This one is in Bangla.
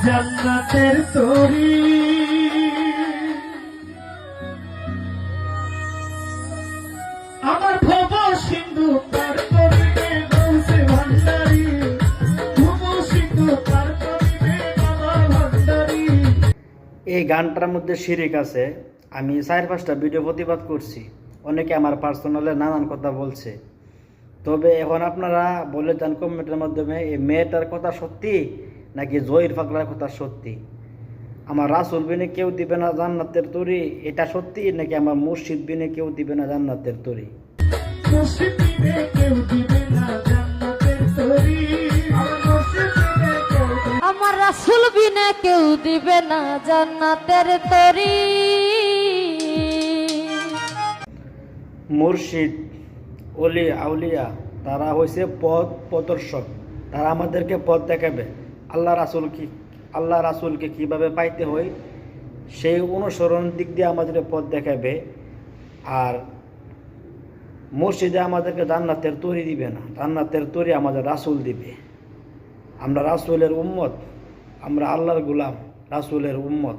জান্নাতের তরি। আমার ভব সিন্ধু পার করিবে গৌসে ভান্ডারি, ভব সিন্ধু পার করিবে বাবা ভান্ডারি। এই গানটার মধ্যে শিরিক আছে। আমি 4-5টা ভিডিও প্রতিবাদ করছি, অনেকে আমার পার্সোনালে নানান কথা বলছে। তবে এখন আপনারা বলে যান কমেন্টের মাধ্যমে এই মেয়েটার কথা সত্যি নাকি জহির পাগলার কথা সত্যি। আমার রাসূল বিনে কেউ দিবে না জান্নাতের তরি, এটা সত্যি নাকি আমার মুর্শিদ বিনে কেউ দিবে না জান্নাতের তরি? মুর্শিদ বিনে কেউ দিবে না জান্নাতের তরি, আমার রাসূল বিনে কেউ দিবে না জান্নাতের তরি। মুর্শিদ, অলি, আউলিয়া তারা হয়েছে পথ প্রদর্শক। তারা আমাদেরকে পথ দেখাবে। আল্লাহ রাসূলকে কিভাবে পাইতে হয় সেই অনুসরণ দিক দিয়ে আমাদের পথ দেখাবে। আর মুর্শিদে আমাদেরকে জান্নাতের তরি দিবে না, জান্নাতের তরি আমাদের রাসূল দিবে। আমরা রাসূলের উম্মত, আমরা আল্লাহর গোলাম, রাসূলের উম্মত।